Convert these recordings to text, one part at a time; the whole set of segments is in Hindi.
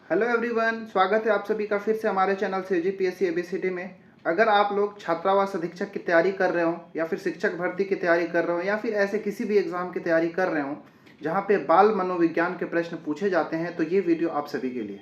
हेलो एवरीवन, स्वागत है आप सभी का फिर से हमारे चैनल CGPSC ABCD में। अगर आप लोग छात्रावास अधीक्षक की तैयारी कर रहे हो या फिर शिक्षक भर्ती की तैयारी कर रहे हो या फिर ऐसे किसी भी एग्जाम की तैयारी कर रहे हो जहां पे बाल मनोविज्ञान के प्रश्न पूछे जाते हैं, तो ये वीडियो आप सभी के लिए,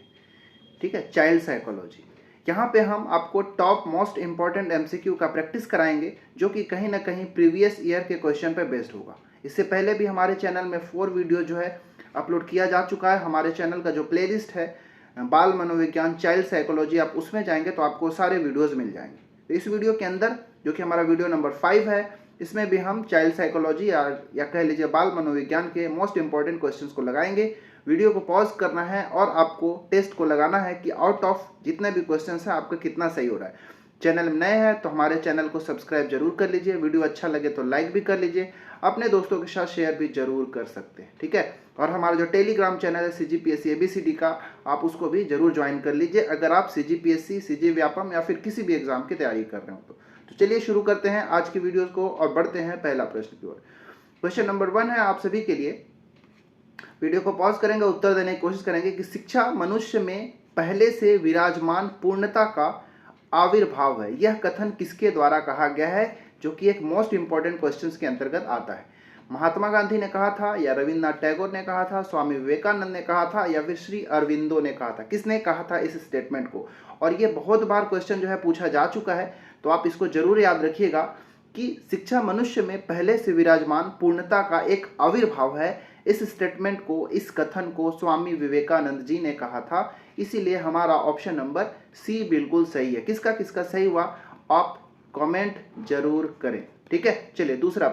ठीक है। चाइल्ड साइकोलॉजी, यहाँ पे हम आपको टॉप मोस्ट इंपॉर्टेंट MCQ का प्रैक्टिस कराएंगे जो कि कहीं ना कहीं प्रीवियस ईयर के क्वेश्चन पे बेस्ड होगा। इससे पहले भी हमारे चैनल में 4 वीडियो जो है अपलोड किया जा चुका है। हमारे चैनल का जो प्लेलिस्ट है बाल मनोविज्ञान चाइल्ड साइकोलॉजी, आप उसमें जाएंगे तो आपको सारे वीडियोस मिल जाएंगे। तो इस वीडियो के अंदर जो कि हमारा वीडियो नंबर 5 है, इसमें भी हम चाइल्ड साइकोलॉजी या कह लीजिए बाल मनोविज्ञान के मोस्ट इंपॉर्टेंट क्वेश्चंस को लगाएंगे। वीडियो को पॉज करना है और आपको टेस्ट को लगाना है कि आउट ऑफ जितने भी क्वेश्चंस हैं आपका कितना सही हो रहा है। चैनल में नए हैं तो हमारे चैनल को सब्सक्राइब जरूर कर लीजिए, वीडियो अच्छा लगे तो लाइक भी कर लीजिए, अपने दोस्तों के साथ शेयर भी जरूर कर सकते हैं, ठीक है। और हमारा जो टेलीग्राम चैनल है CGPSC ABCD का, आप उसको भी जरूर ज्वाइन कर लीजिए अगर आप CGPSC, CG व्यापम या फिर किसी भी एग्जाम की तैयारी कर रहे हो तो चलिए शुरू करते हैं आज की वीडियो को और बढ़ते हैं पहला प्रश्न की ओर। क्वेश्चन नंबर 1 है आप सभी के लिए। वीडियो को पॉज करेंगे, उत्तर देने की कोशिश करेंगे कि शिक्षा मनुष्य में पहले से विराजमान पूर्णता का आविर्भाव है। यह कथन किसके द्वारा कहा गया है, जो कि एक मोस्ट इंपॉर्टेंट क्वेश्चंस के अंतर्गत आता है। महात्मा गांधी ने कहा था या रविन्द्रनाथ टैगोर ने कहा था, स्वामी विवेकानंद ने कहा था या फिर श्री अरविंदो ने कहा था? किसने कहा था इस स्टेटमेंट को? और ये बहुत बार क्वेश्चन जो है पूछा जा चुका है, तो आप इसको जरूर याद रखिएगा कि शिक्षा मनुष्य में पहले से विराजमान पूर्णता का एक आविर्भाव है। इस स्टेटमेंट को, इस कथन को स्वामी विवेकानंद जी ने कहा था। इसीलिए हमारा ऑप्शन नंबर सी बिल्कुल सही है। किसका किसका सही हुआ आप कमेंट जरूर करें, ठीक है। चलिए दूसरा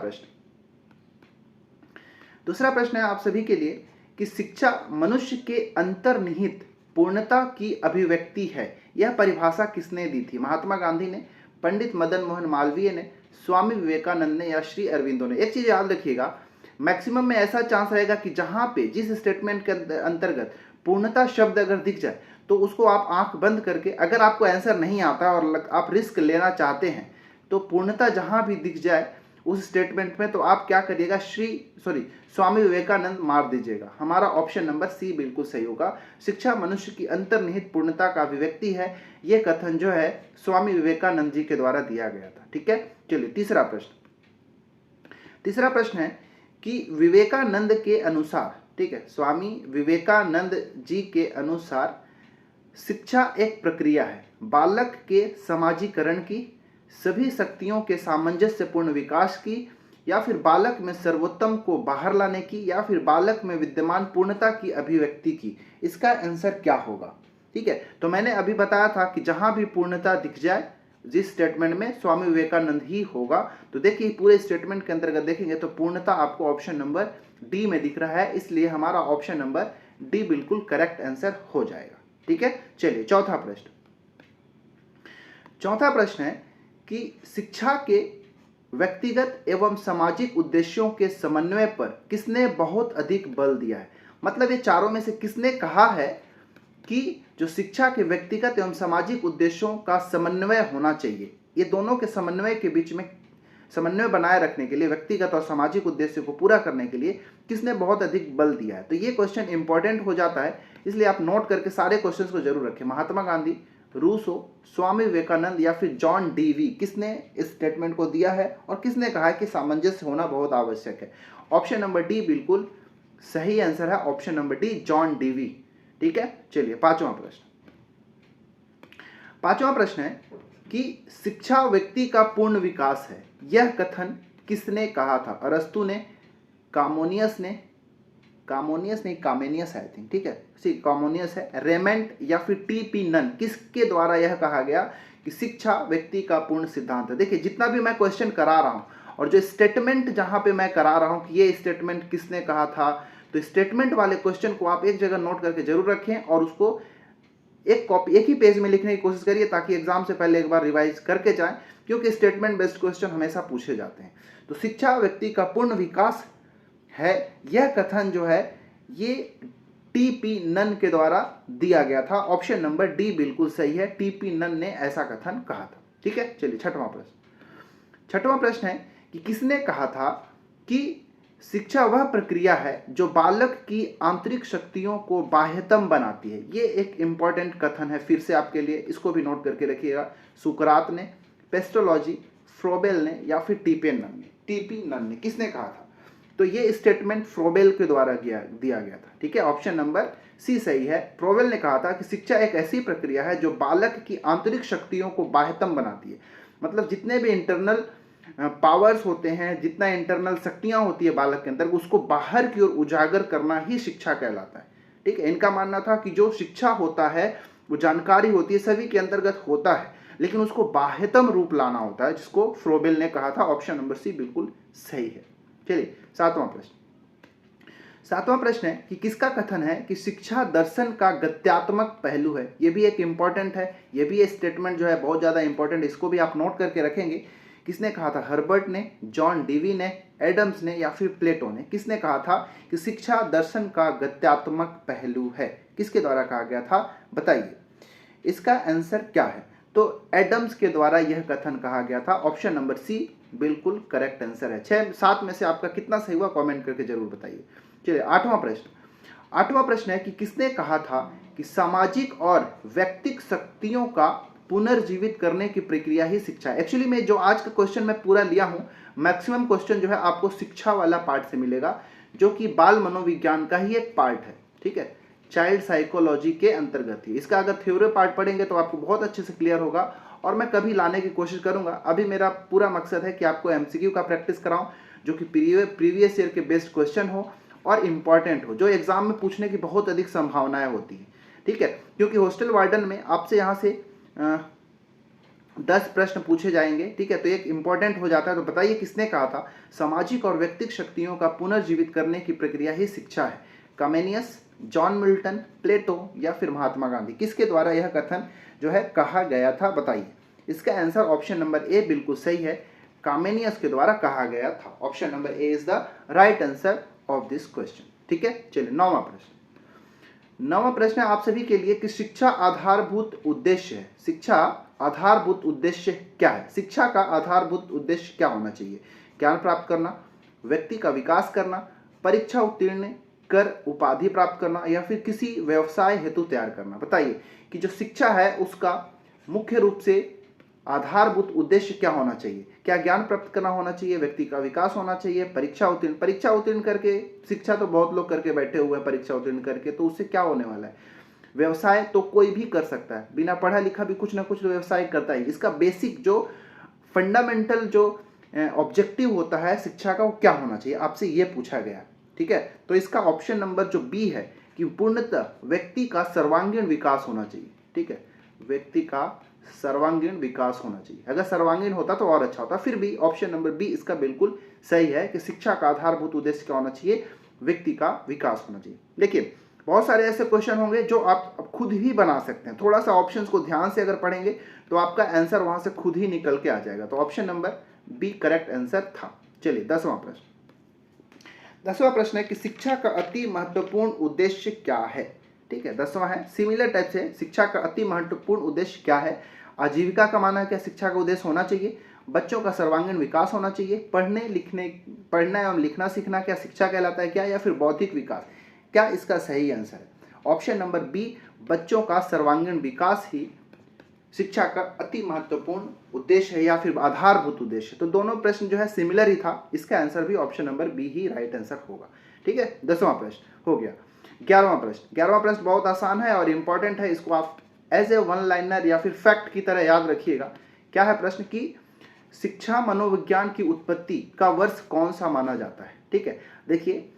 प्रश्न है आप सभी के लिए कि शिक्षा मनुष्य के अंतर्निहित पूर्णता की अभिव्यक्ति है। यह परिभाषा किसने दी थी? महात्मा गांधी ने, पंडित मदन मोहन मालवीय ने, स्वामी विवेकानंद ने या श्री अरविंदो ने? एक चीज याद रखिएगा, मैक्सिमम में ऐसा चांस रहेगा कि जहां पे जिस स्टेटमेंट के अंतर्गत पूर्णता शब्द अगर दिख जाए तो उसको आप आंख बंद करके, अगर आपको आंसर नहीं आता और आप रिस्क लेना चाहते हैं, तो पूर्णता जहां भी दिख जाए उस स्टेटमेंट में, तो आप क्या करिएगा, स्वामी विवेकानंद मार दीजिएगा। हमारा ऑप्शन नंबर सी बिल्कुल सही होगा। शिक्षा मनुष्य की अंतर्निहित पूर्णता का अभिव्यक्ति है। यह कथन जो है स्वामी विवेकानंद जी के द्वारा दिया गया था, ठीक है। चलिए तीसरा प्रश्न है कि विवेकानंद के अनुसार, ठीक है, स्वामी विवेकानंद जी के अनुसार शिक्षा एक प्रक्रिया है बालक के समाजीकरण की, सभी शक्तियों के सामंजस्यपूर्ण विकास की, या फिर बालक में सर्वोत्तम को बाहर लाने की, या फिर बालक में विद्यमान पूर्णता की अभिव्यक्ति की? इसका आंसर क्या होगा, ठीक है। तो मैंने अभी बताया था कि जहां भी पूर्णता दिख जाए जिस स्टेटमेंट में, स्वामी विवेकानंद ही होगा। तो देखिए पूरे स्टेटमेंट के अंतर्गत देखेंगे तो पूर्णता आपको ऑप्शन नंबर डी में दिख रहा है, इसलिए हमारा ऑप्शन नंबर डी बिल्कुल करेक्ट आंसर हो जाएगा, ठीक है। चलिए चौथा प्रश्न है कि शिक्षा के व्यक्तिगत एवं सामाजिक उद्देश्यों के समन्वय पर किसने बहुत अधिक बल दिया है? मतलब ये चारों में से किसने कहा है कि जो शिक्षा के व्यक्तिगत एवं सामाजिक उद्देश्यों का समन्वय होना चाहिए, ये दोनों के समन्वय के बीच में समन्वय बनाए रखने के लिए, व्यक्तिगत और सामाजिक उद्देश्य को पूरा करने के लिए किसने बहुत अधिक बल दिया है? तो ये क्वेश्चन इंपॉर्टेंट हो जाता है, इसलिए आप नोट करके सारे क्वेश्चन को जरूर रखें। महात्मा गांधी, रूसो, स्वामी विवेकानंद या फिर जॉन डीवी, किसने इस स्टेटमेंट को दिया है और किसने कहा है कि सामंजस्य होना बहुत आवश्यक है? ऑप्शन नंबर डी बिल्कुल सही आंसर है, option number D John Dewey, ठीक है। चलिए पांचवा प्रश्न है कि शिक्षा व्यक्ति का पूर्ण विकास है। यह कथन किसने कहा था? अरस्तु ने, कामोनियस आई थिंक, ठीक है, कामोनियस है, रेमेंट या फिर टीपी नन? किसके द्वारा यह कहा गया कि शिक्षा व्यक्ति का पूर्ण सिद्धांत है? देखिए जितना भी मैं क्वेश्चन करा रहा हूं और जो स्टेटमेंट जहां पे मैं करा रहा हूं कि ये स्टेटमेंट किसने कहा था, तो स्टेटमेंट वाले क्वेश्चन को आप एक जगह नोट करके जरूर रखें और उसको एक ही पेज में लिखने की कोशिश करिए ताकि एग्जाम से पहले एक बार रिवाइज करके जाएं, क्योंकि स्टेटमेंट बेस्ड क्वेश्चन हमेशा पूछे जाते हैं। तो शिक्षा व्यक्ति का पूर्ण विकास है, यह कथन जो है ये टीपी नन के द्वारा दिया गया था। ऑप्शन नंबर डी बिल्कुल सही है, टीपी नन ने ऐसा कथन कहा था, ठीक है। चलिए छठवां प्रश्न है कि किसने कहा था कि शिक्षा वह प्रक्रिया है जो बालक की आंतरिक शक्तियों को बाह्यतम बनाती है। ये एक इंपॉर्टेंट कथन है, फिर से आपके लिए, इसको भी नोट करके रखिएगा। सुकरात ने, पेस्टोलॉजी, फ्रोबेल ने या फिर टीपी नन ने किसने कहा था? तो ये स्टेटमेंट फ्रोबेल के द्वारा दिया गया था। ठीक है, ऑप्शन नंबर सी सही है। फ्रोबेल ने कहा था कि शिक्षा एक ऐसी प्रक्रिया है जो बालक की आंतरिक शक्तियों को बाह्यतम बनाती है। मतलब जितने भी इंटरनल पावर्स होते हैं, जितना इंटरनल शक्तियां होती है बालक के अंदर, उसको बाहर की ओर उजागर करना ही शिक्षा कहलाता है। ठीक है, इनका मानना था कि जो शिक्षा होता है, वो जानकारी होती है, सभी के अंतर्गत होता है, लेकिन उसको बाह्यतम रूप लाना होता है, जिसको फ्रोबेल ने कहा था। ऑप्शन नंबर सी बिल्कुल सही है। चलिए, सातवां प्रश्न है कि किसका कथन है कि शिक्षा दर्शन का गत्यात्मक पहलू है। यह भी एक इंपॉर्टेंट है, यह भी स्टेटमेंट जो है बहुत ज्यादा इंपॉर्टेंट, इसको भी आप नोट करके रखेंगे। किसने कहा था? हर्बर्ट ने, जॉन डीवी ने, एडम्स ने या फिर प्लेटो ने? किसने कहा था कि शिक्षा दर्शन का गत्यात्मक पहलू है? किसके द्वारा कहा गया था, बताइए। इसका आंसर क्या है? तो एडम्स के द्वारा यह कथन कहा गया था। ऑप्शन नंबर सी बिल्कुल करेक्ट आंसर है। 6-7 में से आपका कितना सही हुआ कमेंट करके जरूर बताइए। चलिए, आठवां प्रश्न है कि किसने कहा था कि सामाजिक और व्यक्तिक शक्तियों का पुनर्जीवित करने की प्रक्रिया ही शिक्षा है। एक्चुअली में जो आज का क्वेश्चन मैं पूरा लिया हूं, मैक्सिमम क्वेश्चन जो है आपको शिक्षा वाला पार्ट से मिलेगा, जो कि बाल मनोविज्ञान का ही एक पार्ट है। ठीक है, चाइल्ड साइकोलॉजी के अंतर्गत ही। इसका अगर थ्योरी पार्ट पढ़ेंगे तो आपको बहुत अच्छे से क्लियर होगा, और मैं कभी लाने की कोशिश करूंगा। अभी मेरा पूरा मकसद है कि आपको एमसीक्यू का प्रैक्टिस कराऊं, जो कि प्रीवियस ईयर के बेस्ट क्वेश्चन हो और इंपॉर्टेंट हो, जो एग्जाम में पूछने की बहुत अधिक संभावनाएं होती है। ठीक है, क्योंकि हॉस्टल वार्डन में आपसे यहाँ से 10 प्रश्न पूछे जाएंगे। ठीक है, तो एक इंपॉर्टेंट हो जाता है। तो बताइए किसने कहा था सामाजिक और व्यक्तिक शक्तियों का पुनर्जीवित करने की प्रक्रिया ही शिक्षा है? कमेनियस, जॉन मिल्टन, प्लेटो या फिर महात्मा गांधी? किसके द्वारा यह कथन जो है कहा गया था, बताइए। इसका आंसर ऑप्शन नंबर ए बिल्कुल सही है, कामेनियस के द्वारा कहा गया था। Option number A is the right answer of this question. ठीक है, चलिए, नौवां प्रश्न है आप सभी के लिए कि शिक्षा आधारभूत उद्देश्य है। शिक्षा आधारभूत उद्देश्य क्या है? शिक्षा का आधारभूत उद्देश्य क्या होना चाहिए? ज्ञान प्राप्त करना, व्यक्ति का विकास करना, परीक्षा उत्तीर्ण कर उपाधि प्राप्त करना या फिर किसी व्यवसाय हेतु तैयार करना? बताइए कि जो शिक्षा है उसका मुख्य रूप से आधारभूत उद्देश्य क्या होना चाहिए? क्या ज्ञान प्राप्त करना होना चाहिए, व्यक्ति का विकास होना चाहिए, परीक्षा उत्तीर्ण करके? शिक्षा तो बहुत लोग करके बैठे हुए हैं परीक्षा उत्तीर्ण करके, तो उससे क्या होने वाला है? व्यवसाय तो कोई भी कर सकता है, बिना पढ़ा लिखा भी कुछ ना कुछ व्यवसाय करता है। इसका बेसिक जो फंडामेंटल जो ऑब्जेक्टिव होता है शिक्षा का, वो क्या होना चाहिए, आपसे ये पूछा गया। ठीक है, तो इसका ऑप्शन नंबर जो बी है कि पूर्णतः व्यक्ति का सर्वांगीण विकास होना चाहिए। ठीक है, व्यक्ति का सर्वांगीण विकास होना चाहिए। अगर सर्वांगीण होता तो और अच्छा होता। फिर भी ऑप्शन नंबर बी इसका बिल्कुल सही है कि शिक्षा का आधारभूत उद्देश्य क्या होना चाहिए? व्यक्ति का विकास होना चाहिए। देखिए, बहुत सारे ऐसे क्वेश्चन होंगे जो आप खुद ही बना सकते हैं। थोड़ा सा ऑप्शंस को ध्यान से अगर पढ़ेंगे तो आपका आंसर वहां से खुद ही निकल के आ जाएगा। तो option number B correct answer था। चलिए, 10वां प्रश्न है कि शिक्षा का अति महत्वपूर्ण उद्देश्य क्या है? ठीक है, 10वां है सिमिलर टाइप से, शिक्षा का अति महत्वपूर्ण उद्देश्य क्या है? आजीविका कमाना क्या शिक्षा का उद्देश्य होना चाहिए? बच्चों का सर्वांगीण विकास होना चाहिए? पढ़ना एवं लिखना सीखना क्या शिक्षा कहलाता है क्या? या फिर बौद्धिक विकास? क्या इसका सही आंसर है? ऑप्शन नंबर बी, बच्चों का सर्वांगीण विकास ही शिक्षा का अति महत्वपूर्ण उद्देश्य है या फिर आधारभूत उद्देश्य। तो दोनों प्रश्न जो है सिमिलर ही था, इसका आंसर भी ऑप्शन नंबर बी ही राइट आंसर होगा। ठीक है, 10वां प्रश्न हो गया। 11वां प्रश्न बहुत आसान है और इंपॉर्टेंट है, इसको आप एज ए वन लाइनर या फिर फैक्ट की तरह याद रखिएगा। क्या है प्रश्न की शिक्षा मनोविज्ञान की उत्पत्ति का वर्ष कौन सा माना जाता है? ठीक है, देखिए,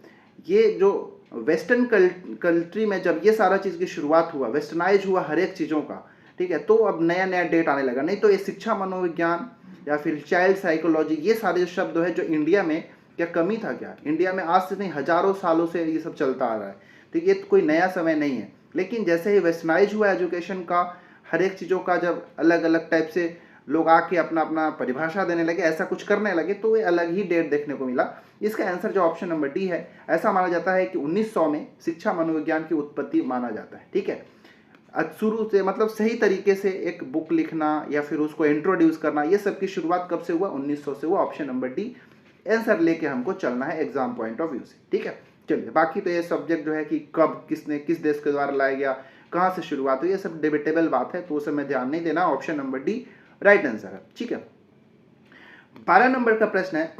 ये जो वेस्टर्न कंट्री में जब ये सारा चीज की शुरुआत हुआ, वेस्टर्नाइज हुआ हर एक चीजों का, ठीक है, तो अब नया नया डेट आने लगा। नहीं तो ये शिक्षा मनोविज्ञान या फिर चाइल्ड साइकोलॉजी, ये सारे शब्द है जो इंडिया में क्या कमी था क्या? इंडिया में आज से नहीं हजारों सालों से ये सब चलता आ रहा है। ठीक, ये तो कोई नया समय नहीं है। लेकिन जैसे ही वेस्टर्नाइज हुआ एजुकेशन का, हर एक चीज़ों का जब अलग अलग टाइप से लोग आके अपना अपना परिभाषा देने लगे, ऐसा कुछ करने लगे, तो ये अलग ही डेट देखने को मिला। इसका आंसर जो ऑप्शन नंबर डी है, ऐसा माना जाता है कि 1900 में शिक्षा मनोविज्ञान की उत्पत्ति माना जाता है। ठीक है, शुरू से मतलब सही तरीके से एक बुक लिखना या फिर उसको इंट्रोड्यूस करना, ये सब की शुरुआत कब से हुआ? 1900 से हुआ। ऑप्शन नंबर डी आंसर लेके हमको चलना है एग्जाम पॉइंट ऑफ व्यू से, ठीक है। चलिए, बाकी तो ये सब्जेक्ट जो है कि कब किसने किस देश के द्वारा लाया गया, कहाँ से शुरुआत हुई, ये सब डिबेटेबल बात है, तो उसे मैं ध्यान नहीं देना। Option number D right answer है, ठीक है। 12 नंबर का प्रश्न है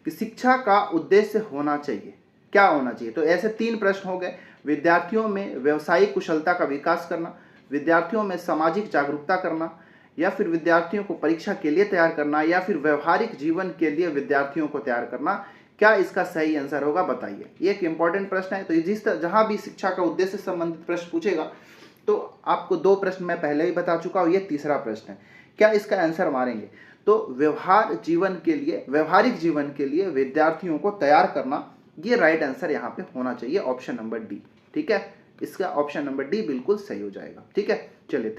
कि शिक्षा का उद्देश्य होना चाहिए, क्या होना चाहिए। तो ऐसे 3 प्रश्न हो गए। विद्यार्थियों में व्यावसायिक कुशलता का विकास करना, विद्यार्थियों में सामाजिक जागरूकता करना, या फिर विद्यार्थियों को परीक्षा के लिए तैयार करना, या फिर व्यवहारिक जीवन के लिए विद्यार्थियों को तैयार करना। क्या इसका सही आंसर होगा, बताइए। ये एक इंपॉर्टेंट प्रश्न है। तो जिस जहां भी शिक्षा का उद्देश्य से संबंधित प्रश्न पूछेगा तो आपको 2 प्रश्न मैं पहले ही बता चुका हूं, ये तीसरा प्रश्न है। क्या इसका आंसर मारेंगे तो व्यवहारिक जीवन के लिए विद्यार्थियों को तैयार करना, ये राइट आंसर यहाँ पे होना चाहिए, ऑप्शन नंबर डी, ठीक है। इसका ऑप्शन नंबर डी बिल्कुल सही हो जाएगा, ठीक है। चलिए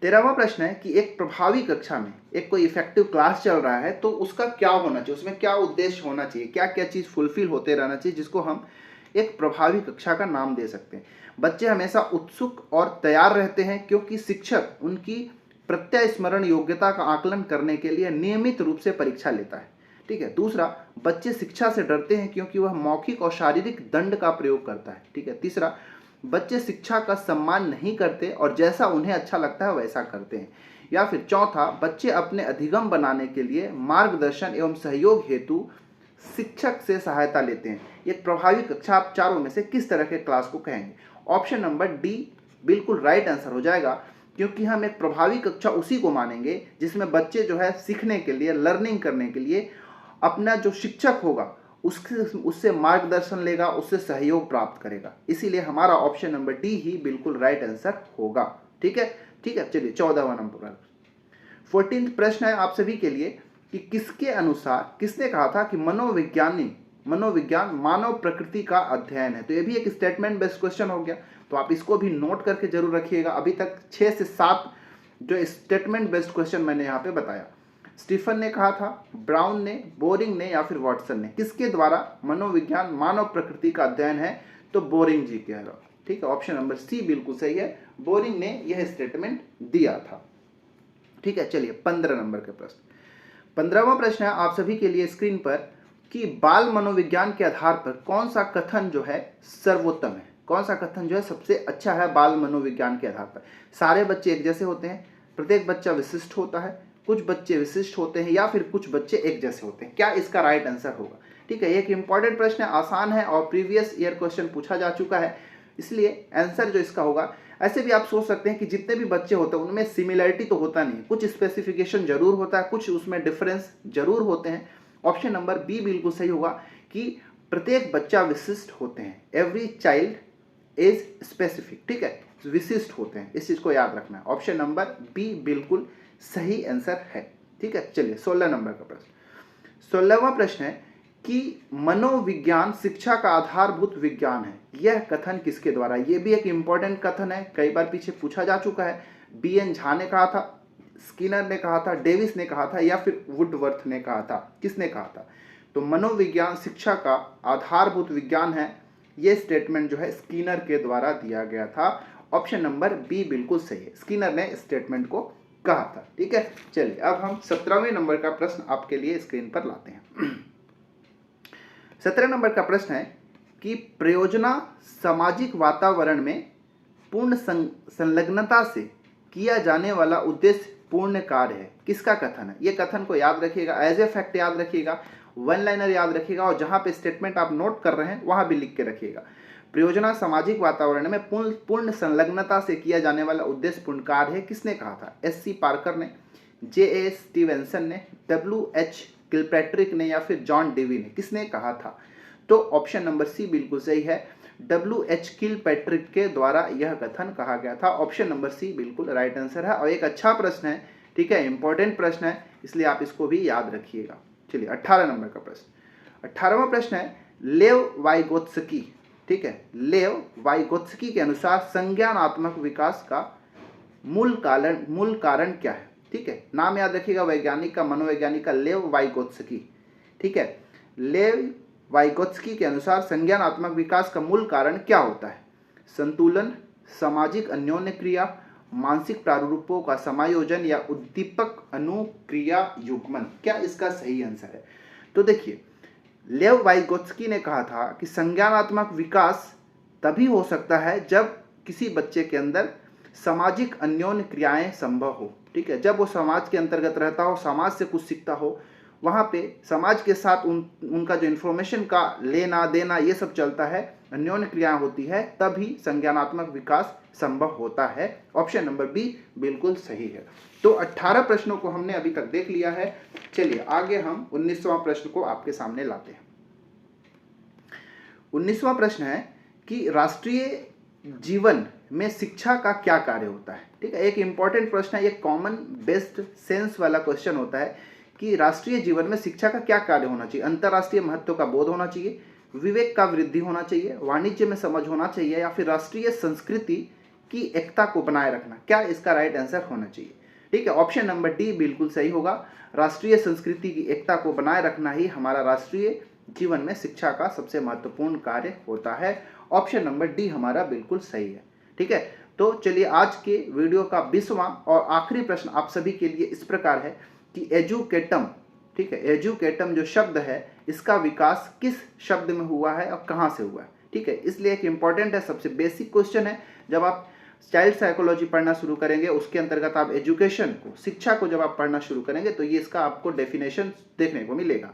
13वां प्रश्न है कि एक प्रभावी कक्षा में एक कोई इफेक्टिव क्लास चल रहा है तो उसका क्या होना चाहिए, उसमें क्या उद्देश्य होना चाहिए, क्या क्या चीज फुलफिल होते रहना चाहिए, जिसको हम एक प्रभावी कक्षा का नाम दे सकते हैं। बच्चे हमेशा उत्सुक और तैयार रहते हैं क्योंकि शिक्षक उनकी प्रत्यय स्मरण योग्यता का आकलन करने के लिए नियमित रूप से परीक्षा लेता है, ठीक है। दूसरा, बच्चे शिक्षा से डरते हैं क्योंकि वह मौखिक और शारीरिक दंड का प्रयोग करता है, ठीक है। तीसरा, बच्चे शिक्षा का सम्मान नहीं करते और जैसा उन्हें अच्छा लगता है वैसा करते हैं। या फिर चौथा, बच्चे अपने अधिगम बनाने के लिए मार्गदर्शन एवं सहयोग हेतु शिक्षक से सहायता लेते हैं। एक प्रभावी कक्षा आप चारों में से किस तरह के क्लास को कहेंगे। ऑप्शन नंबर डी बिल्कुल राइट आंसर हो जाएगा, क्योंकि हम एक प्रभावी कक्षा उसी को मानेंगे जिसमें बच्चे जो है सीखने के लिए, लर्निंग करने के लिए अपना जो शिक्षक होगा उससे मार्गदर्शन लेगा, उससे सहयोग प्राप्त करेगा। इसीलिए हमारा ऑप्शन नंबर डी ही बिल्कुल राइट आंसर होगा, ठीक है, ठीक है। चलिए 14वां नंबर 14th प्रश्न है आप सभी के लिए कि किसके अनुसार, किसने कहा था कि मनोविज्ञान मानव प्रकृति का अध्ययन है। तो ये भी एक स्टेटमेंट बेस्ड क्वेश्चन हो गया, तो आप इसको भी नोट करके जरूर रखिएगा। अभी तक 6 से 7 जो स्टेटमेंट बेस्ड क्वेश्चन मैंने यहाँ पे बताया। स्टीफन ने कहा था, ब्राउन ने, बोरिंग ने, या फिर वाटसन ने, किसके द्वारा मनोविज्ञान मानव प्रकृति का अध्ययन है। तो बोरिंग जी कह रहा, ठीक है। ऑप्शन नंबर सी बिल्कुल सही है, बोरिंग ने यह स्टेटमेंट दिया था, ठीक है। चलिए 15 नंबर का प्रश्न, 15वां प्रश्न है आप सभी के लिए स्क्रीन पर कि बाल मनोविज्ञान के आधार पर कौन सा कथन जो है सर्वोत्तम है, कौन सा कथन जो है सबसे अच्छा है बाल मनोविज्ञान के आधार पर। सारे बच्चे एक जैसे होते हैं, प्रत्येक बच्चा विशिष्ट होता है, कुछ बच्चे विशिष्ट होते हैं, या फिर कुछ बच्चे एक जैसे होते हैं। क्या इसका राइट आंसर होगा, ठीक है। एक इंपॉर्टेंट प्रश्न है, आसान है और प्रीवियस ईयर क्वेश्चन पूछा जा चुका है, इसलिए आंसर जो इसका होगा। ऐसे भी आप सोच सकते हैं कि जितने भी बच्चे होते हैं उनमें सिमिलरिटी तो होता नहीं, कुछ स्पेसिफिकेशन जरूर होता है, कुछ उसमें डिफरेंस जरूर होते हैं। ऑप्शन नंबर बी बिल्कुल सही होगा कि प्रत्येक बच्चा विशिष्ट होते हैं, एवरी चाइल्ड इज स्पेसिफिक, ठीक है, विशिष्ट होते हैं, इस चीज को याद रखना है। ऑप्शन नंबर बी बिल्कुल सही आंसर है, ठीक है। चलिए 16 नंबर का प्रश्न, 16वां प्रश्न है कि मनोविज्ञान शिक्षा का आधारभूत विज्ञान है, यह कथन किसके द्वारा। यह भी एक इंपॉर्टेंट कथन है, कई बार पीछे पूछा जा चुका है। बी.एन. झा ने कहा था, स्किनर ने कहा था, डेविस ने कहा था, या फिर वुडवर्थ ने कहा था, किसने कहा था। तो मनोविज्ञान शिक्षा का आधारभूत विज्ञान है, यह स्टेटमेंट जो है स्किनर के द्वारा दिया गया था। ऑप्शन नंबर बी बिल्कुल सही है, स्किनर ने स्टेटमेंट को कहा था, ठीक है। चलिए अब हम 17वें नंबर का प्रश्न आपके लिए स्क्रीन पर लाते हैं। 17 नंबर का प्रश्न है कि प्रयोजना सामाजिक वातावरण में पूर्ण संलग्नता से किया जाने वाला उद्देश्य पूर्ण कार्य है, किसका कथन है। यह कथन को याद रखिएगा, एज ए फैक्ट याद रखिएगा, वन लाइनर याद रखिएगा, और जहां पे स्टेटमेंट आप नोट कर रहे हैं वहां भी लिख के रखिएगा। प्रयोजना सामाजिक वातावरण में पूर्ण संलग्नता से किया जाने वाला उद्देश्य पूर्ण कार्य है, किसने कहा था। एस.सी. पार्कर ने, जे.ए. स्टीवेंसन ने, W.H. किलपैट्रिक ने, या फिर जॉन डेवी ने, किसने कहा था। तो ऑप्शन नंबर सी बिल्कुल सही है, W.H. किलपैट्रिक के द्वारा यह कथन कहा गया था। ऑप्शन नंबर सी बिल्कुल राइट आंसर है और एक अच्छा प्रश्न है, ठीक है, इंपॉर्टेंट प्रश्न है, इसलिए आप इसको भी याद रखिएगा। चलिए 18 नंबर का प्रश्न, 18वां प्रश्न है लेव वाइगोत्स्की, ठीक है, लेव वाइगोत्स्की के अनुसार संज्ञानात्मक विकास का मूल कारण क्या है, ठीक है। नाम याद रखिएगा वैज्ञानिक का, मनोवैज्ञानिक का, लेव वाइगोत्स्की, ठीक है। लेव वाइगोत्स्की के अनुसार संज्ञानात्मक विकास का मूल कारण क्या होता है। संतुलन, सामाजिक अन्योन्य क्रिया, मानसिक प्रारूपों का समायोजन या उद्दीपक अनुक्रिया युग्मन। क्या इसका सही आंसर है? तो देखिए, लेव वाइगोत्स्की ने कहा था कि संज्ञानात्मक विकास तभी हो सकता है जब किसी बच्चे के अंदर सामाजिक अन्योन्य क्रियाएं संभव हो। ठीक है, जब वो समाज के अंतर्गत रहता हो, समाज से कुछ सीखता हो, वहाँ पे समाज के साथ उनका जो इन्फॉर्मेशन का लेना देना ये सब चलता है, अन्योन्य क्रियाएं होती है, तभी संज्ञानात्मक विकास संभव होता है। ऑप्शन नंबर बी बिल्कुल सही है। तो 18 प्रश्नों को हमने अभी तक देख लिया है। चलिए आगे हम 19वां प्रश्न को आपके सामने लाते हैं। 19वां प्रश्न है कि राष्ट्रीय जीवन में शिक्षा का क्या कार्य होता है। ठीक है, एक इंपॉर्टेंट प्रश्न है, एक कॉमन बेस्ड सेंस वाला क्वेश्चन होता है कि राष्ट्रीय जीवन में शिक्षा का क्या कार्य होना चाहिए। अंतर्राष्ट्रीय महत्व का बोध होना चाहिए, विवेक का वृद्धि होना चाहिए, वाणिज्य में समझ होना चाहिए, या फिर राष्ट्रीय संस्कृति की एकता को बनाए रखना। क्या इसका राइट आंसर होना चाहिए? ठीक है, ऑप्शन नंबर डी बिल्कुल सही होगा। राष्ट्रीय संस्कृति की एकता को बनाए रखना ही हमारा राष्ट्रीय जीवन में शिक्षा का सबसे महत्वपूर्ण कार्य होता है। ऑप्शन नंबर डी हमारा बिल्कुल सही है। ठीक है, तो चलिए आज के वीडियो का 20वां और आखिरी प्रश्न आप सभी के लिए इस प्रकार है कि एजुकेटम, ठीक है, एजुकेटम जो शब्द है इसका विकास किस शब्द में हुआ है और कहाँ से हुआ है। ठीक है, इसलिए एक इंपॉर्टेंट है, सबसे बेसिक क्वेश्चन है। जब आप चाइल्ड साइकोलॉजी पढ़ना शुरू करेंगे, उसके अंतर्गत आप एजुकेशन को, शिक्षा को जब आप पढ़ना शुरू करेंगे तो ये इसका आपको डेफिनेशन देखने को मिलेगा।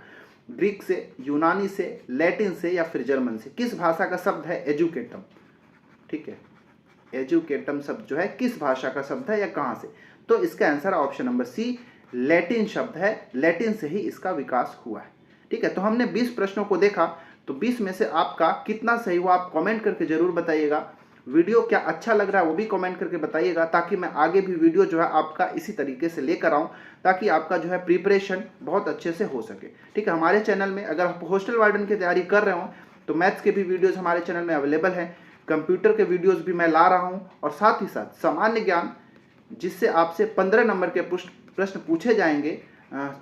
ग्रीक से, यूनानी से, लैटिन से या फिर जर्मन से, किस भाषा का शब्द है एजुकेटम। ठीक है, एजुकेटम शब्द जो है किस भाषा का शब्द है या कहाँ से? तो इसका answer option number C Latin शब्द है, लैटिन से ही इसका विकास हुआ है। ठीक है, तो हमने 20 प्रश्नों को देखा, तो 20 में से आपका कितना सही हुआ आप कमेंट करके जरूर बताइएगा। वीडियो क्या अच्छा लग रहा है वो भी कमेंट करके बताइएगा, ताकि मैं आगे भी वीडियो जो है आपका इसी तरीके से लेकर आऊँ, ताकि आपका जो है प्रिपरेशन बहुत अच्छे से हो सके। ठीक है, हमारे चैनल में अगर आप हॉस्टल वार्डन की तैयारी कर रहे हो तो मैथ्स के भी वीडियोज़ हमारे चैनल में अवेलेबल हैं, कंप्यूटर के वीडियोज़ भी मैं ला रहा हूँ, और साथ ही साथ सामान्य ज्ञान जिससे आपसे 15 नंबर के प्रश्न पूछे जाएंगे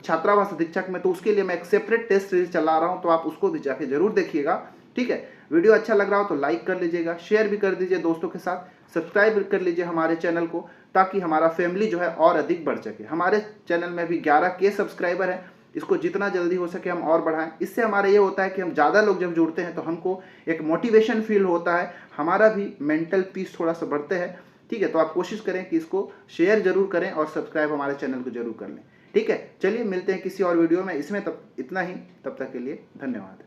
छात्रावास अधीक्षक में, तो उसके लिए मैं एक सेपरेट टेस्ट सीरीज चला रहा हूं, तो आप उसको भी जाके जरूर देखिएगा। ठीक है, वीडियो अच्छा लग रहा हो तो लाइक कर लीजिएगा, शेयर भी कर दीजिए दोस्तों के साथ, सब्सक्राइब कर लीजिए हमारे चैनल को, ताकि हमारा फैमिली जो है और अधिक बढ़ सके। हमारे चैनल में भी 11K सब्सक्राइबर हैं, इसको जितना जल्दी हो सके हम और बढ़ाएं। इससे हमारा ये होता है कि हम ज़्यादा लोग जब जुड़ते हैं तो हमको एक मोटिवेशन फील होता है, हमारा भी मेंटल पीस थोड़ा सा बढ़ते हैं। ठीक है, तो आप कोशिश करें कि इसको शेयर जरूर करें और सब्सक्राइब हमारे चैनल को जरूर कर लें। ठीक है, चलिए मिलते हैं किसी और वीडियो में, इसमें तब इतना ही, तब तक के लिए धन्यवाद।